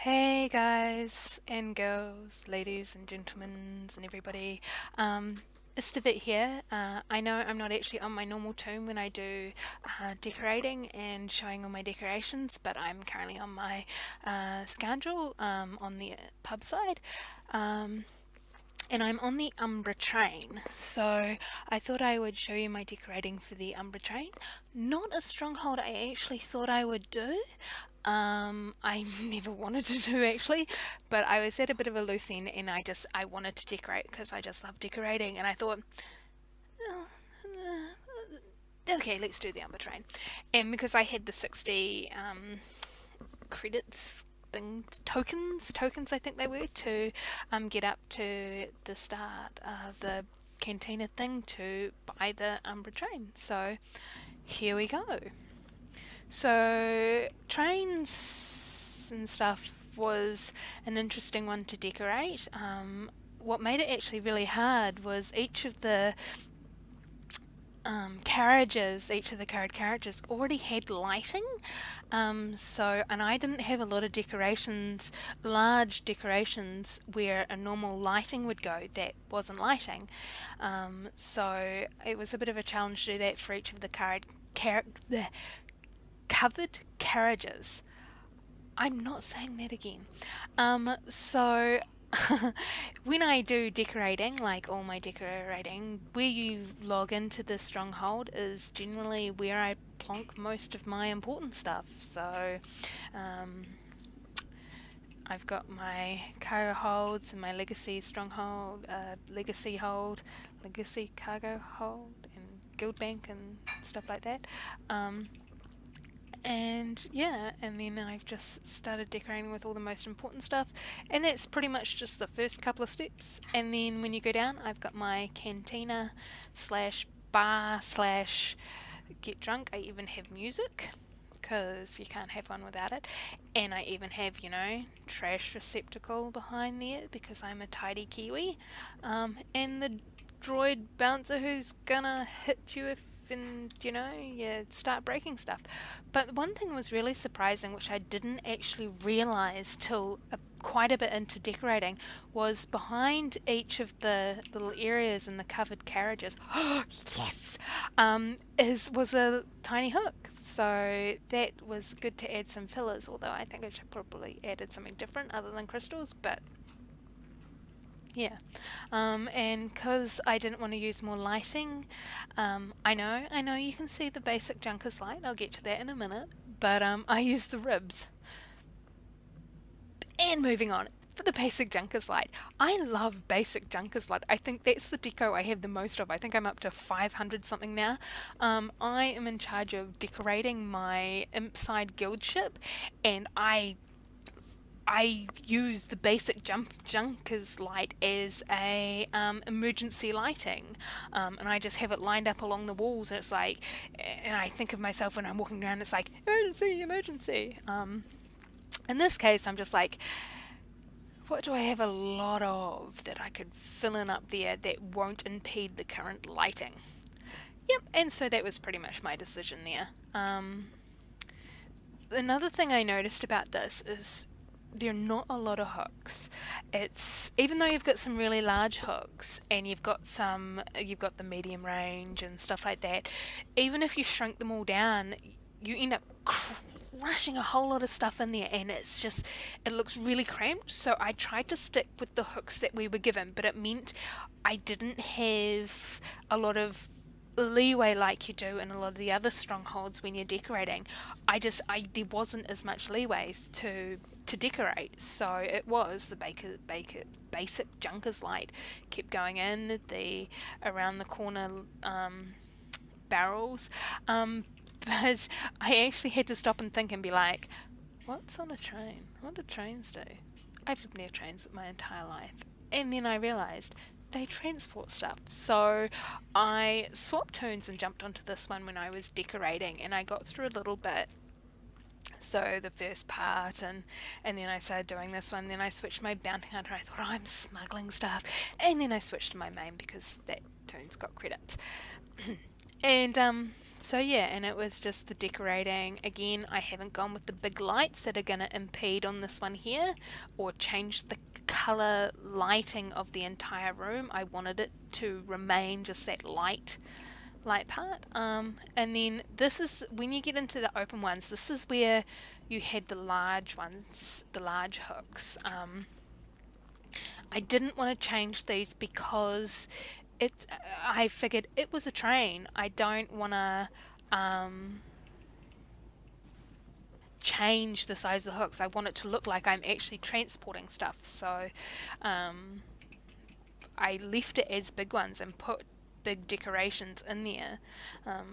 Hey guys and girls, ladies and gentlemen and everybody. Istavit here. I know I'm not actually on my normal tune when I do decorating and showing all my decorations, but I'm currently on my scoundrel on the pub side. Um, and I'm on the Umbra Train, so I thought I would show you my decorating for the Umbra Train. Not a stronghold I actually thought I would do. I never wanted to do actually, but I was at a bit of a loose end and I wanted to decorate because I just love decorating and I thought, oh, okay, let's do the Umbra Train. And because I had the 60 credits things, tokens I think they were, to get up to the start of the cantina thing to buy the Umbra Train. So here we go. So trains and stuff was an interesting one to decorate. What made it actually really hard was each of the carriages already had lighting. And I didn't have a lot of decorations, large decorations where a normal lighting would go that wasn't lighting. So it was a bit of a challenge to do that for each of the covered carriages. I'm not saying that again. So when I do decorating, like all my decorating, where you log into the stronghold is generally where I plonk most of my important stuff. So um, I've got my cargo holds and my legacy stronghold, legacy hold, legacy cargo hold, and guild bank and stuff like that. And yeah, and then I've just started decorating with all the most important stuff, and that's pretty much just the first couple of steps. And then when you go down, I've got my cantina slash bar slash get drunk. I even have music because you can't have one without it, and I even have, trash receptacle behind there because I'm a tidy Kiwi. And the droid bouncer who's gonna hit you if you start breaking stuff. But one thing was really surprising, which I didn't actually realize till quite a bit into decorating, was behind each of the little areas in the covered carriages. Oh yes, was a tiny hook. So that was good to add some fillers. Although I think I should probably added something different other than crystals, but yeah, and because I didn't want to use more lighting, I know you can see the basic Junkers light. I'll get to that in a minute, but I used the ribs. And moving on, for the basic Junkers light, I love basic Junkers light. I think that's the deco I have the most of. I think I'm up to 500 something now. I am in charge of decorating my Impside guild ship, and I use the basic Junkers light as a emergency lighting, and I just have it lined up along the walls, and it's like, and I think of myself when I'm walking around, it's like emergency, emergency. In this case, I'm just like, what do I have a lot of that I could fill in up there that won't impede the current lighting? Yep, and so that was pretty much my decision there. Another thing I noticed about this is there are not a lot of hooks. It's even though you've got some really large hooks and you've got the medium range and stuff like that, even if you shrink them all down, you end up crushing a whole lot of stuff in there, and it looks really cramped. So I tried to stick with the hooks that we were given, but it meant I didn't have a lot of leeway like you do in a lot of the other strongholds when you're decorating. There wasn't as much leeway to decorate, so it was the basic Junkers light kept going in the around the corner barrels, but I actually had to stop and think and be like, what's on a train? What do trains do? I've lived near trains my entire life, and then I realised they transport stuff. So I swapped tunes and jumped onto this one when I was decorating, and I got through a little bit. So the first part, and then I started doing this one. Then I switched my bounty hunter. I thought, oh, I'm smuggling stuff, and then I switched to my main because that tune's got credits. And So yeah, and it was just the decorating. Again, I haven't gone with the big lights that are going to impede on this one here or change the color lighting of the entire room. I wanted it to remain just that light part. And then this is when you get into the open ones, this is where you had the large ones, the large hooks. I didn't want to change these because it I figured it was a train. I don't want to change the size of the hooks. I want it to look like I'm actually transporting stuff. So I left it as big ones and put big decorations in there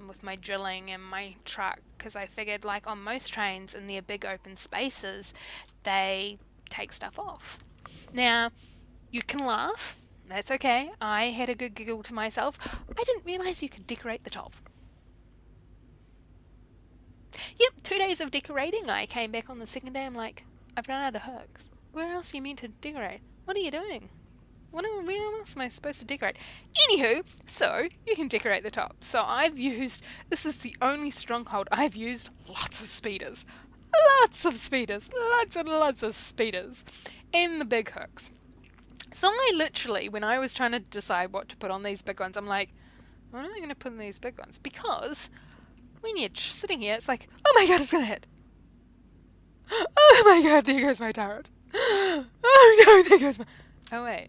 with my drilling and my truck, because I figured, like on most trains in their big open spaces, they take stuff off. Now, you can laugh. That's okay. I had a good giggle to myself. I didn't realise you could decorate the top. Yep, 2 days of decorating. I came back on the second day. I'm like, I've run out of hooks. Where else are you meant to decorate? What are you doing? Where else am I supposed to decorate? Anywho, so you can decorate the top. So this is the only Stronghold I've used lots of speeders. Lots of speeders. Lots and lots of speeders. And the big hooks. So I literally, when I was trying to decide what to put on these big ones, I'm like, what am I going to put on these big ones? Because when you're sitting here, it's like, oh my god, it's going to hit. Oh my god, there goes my turret. Oh no, there goes my... Oh wait.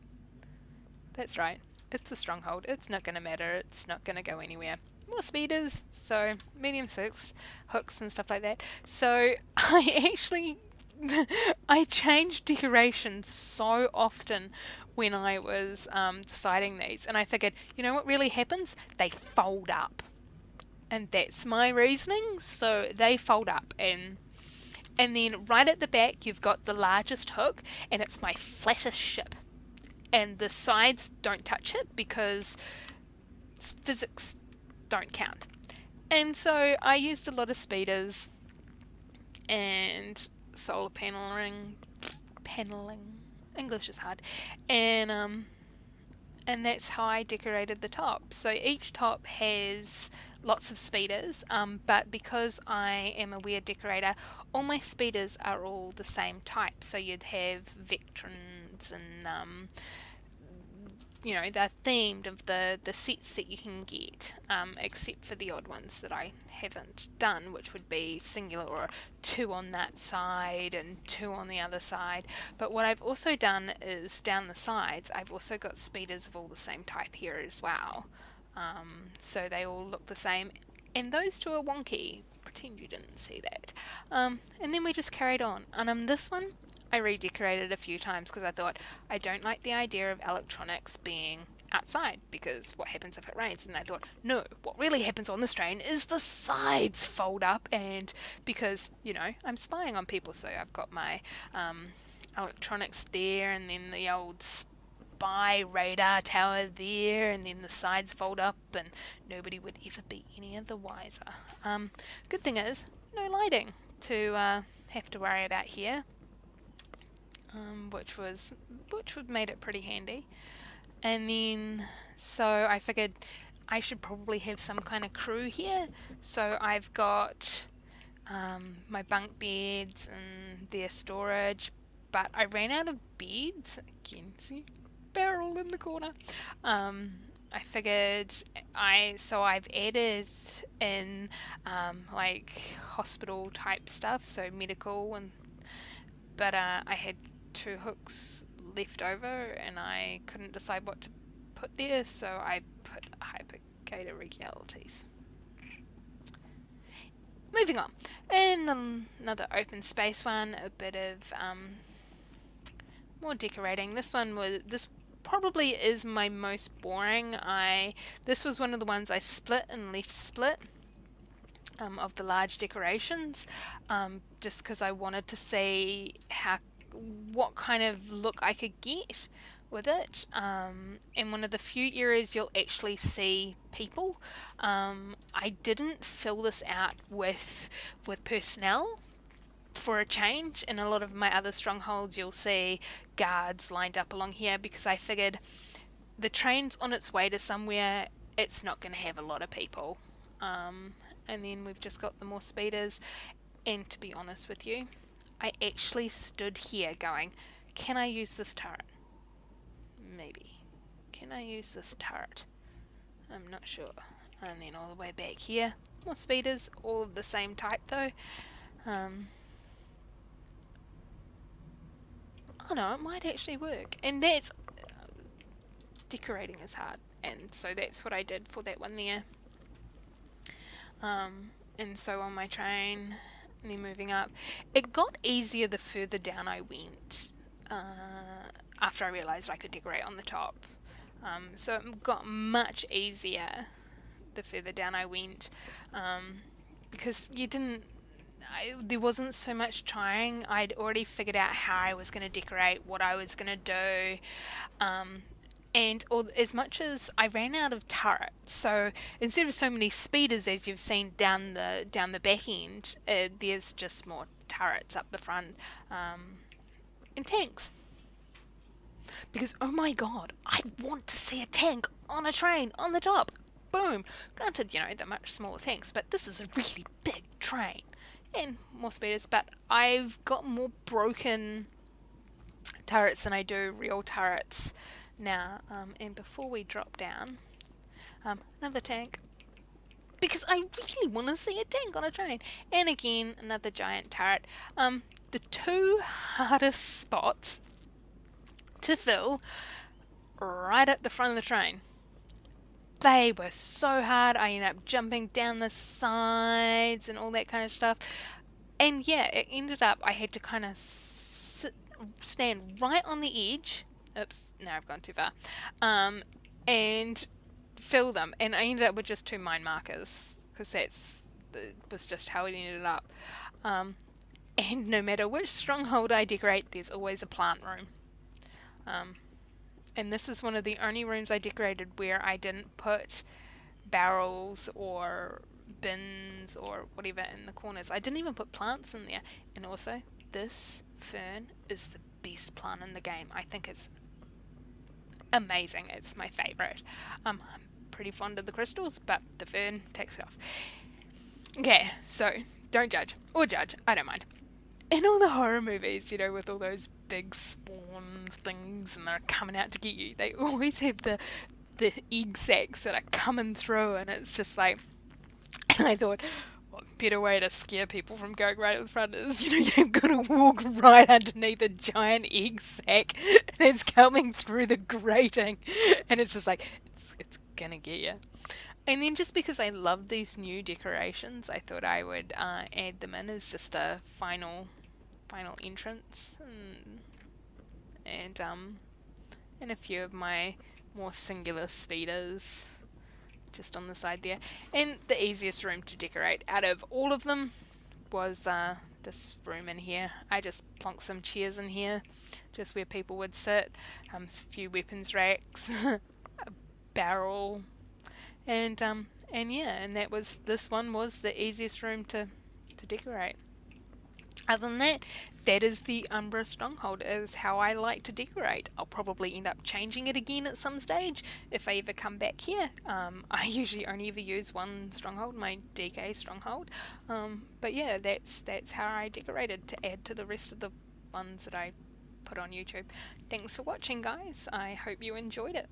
That's right. It's a Stronghold. It's not going to matter. It's not going to go anywhere. More speeders, so medium 6 hooks and stuff like that. So I actually... I changed decorations so often when I was deciding these, and I figured, you know what really happens? They fold up, and that's my reasoning. So they fold up, and then right at the back you've got the largest hook, and it's my flattest ship, and the sides don't touch it because physics don't count. And so I used a lot of speeders and solar paneling. English is hard. And that's how I decorated the top. So each top has lots of speeders, but because I am a weird decorator, all my speeders are all the same type. So you'd have Vectrons and they're themed of the sets that you can get, except for the odd ones that I haven't done, which would be singular or 2 on that side and 2 on the other side. But what I've also done is down the sides, I've also got speeders of all the same type here as well. So they all look the same. And those 2 are wonky. Pretend you didn't see that. And then we just carried on. And this one, I redecorated a few times because I thought I don't like the idea of electronics being outside, because what happens if it rains? And I thought, no, what really happens on this train is the sides fold up, and because, I'm spying on people, so I've got my electronics there, and then the old spy radar tower there, and then the sides fold up, and nobody would ever be any of the wiser. Good thing is, no lighting to have to worry about here. Which made it pretty handy. And then, so I figured I should probably have some kind of crew here. So I've got my bunk beds and their storage, but I ran out of beds. Again, see, barrel in the corner. I figured I've added in like hospital type stuff, so medical, but I had 2 hooks left over and I couldn't decide what to put there, so I put Hypergator Realities. Moving on. And another open space one, a bit of more decorating. This probably is my most boring. This was one of the ones I split and left split. Of the large decorations, just because I wanted to see what kind of look I could get with it. In one of the few areas you'll actually see people. I didn't fill this out with personnel for a change. In a lot of my other strongholds you'll see guards lined up along here, because I figured the train's on its way to somewhere, it's not going to have a lot of people. and then we've just got the more speeders. And to be honest with you, I actually stood here going, can I use this turret? Maybe. Can I use this turret? I'm not sure. And then all the way back here, more speeders, all of the same type though. Oh no, it might actually work. And that's decorating is hard, and so that's what I did for that one there. And so on my train, and then moving up, it got easier the further down I went. After I realised I could decorate on the top, so it got much easier the further down I went, because there wasn't so much trying. I'd already figured out how I was going to decorate, what I was going to do, and as much as I ran out of turrets, so instead of so many speeders as you've seen down the back end, there's just more turrets up the front, and tanks. Because oh my god, I want to see a tank on a train on the top. Boom. Granted, they're much smaller tanks, but this is a really big train. And more speeders, but I've got more broken turrets than I do real turrets now. And before we drop down, another tank. Because I really want to see a tank on a train. And again, another giant turret. The two hardest spots to fill right at the front of the train. They were so hard. I ended up jumping down the sides and all that kind of stuff. And yeah, it ended up I had to kind of stand right on the edge. Oops, now I've gone too far. And fill them. And I ended up with just 2 mine markers, because was just how it ended up. And no matter which stronghold I decorate, there's always a plant room. And this is one of the only rooms I decorated where I didn't put barrels or bins or whatever in the corners. I didn't even put plants in there. And also, this fern is the best plant in the game. I think it's amazing. It's my favourite. I'm pretty fond of the crystals, but the fern takes it off. Okay, so don't judge. Or judge, I don't mind. In all the horror movies, with all those big spawn things and they're coming out to get you, they always have the egg sacs that are coming through, and it's just like, and I thought, what better way to scare people from going right at the front is, you've got to walk right underneath a giant egg sac that's coming through the grating, and it's just like, it's gonna get you. And then just because I love these new decorations, I thought I would add them in as just a final entrance, and a few of my more singular speeders just on the side there. And the easiest room to decorate out of all of them was this room in here. I just plonked some chairs in here, just where people would sit, a few weapons racks, a barrel, and yeah, and this one was the easiest room to decorate. Other than that, that is the Umbara Stronghold, is how I like to decorate. I'll probably end up changing it again at some stage if I ever come back here. I usually only ever use one stronghold, my DK stronghold. But yeah, that's how I decorated to add to the rest of the ones that I put on YouTube. Thanks for watching, guys. I hope you enjoyed it.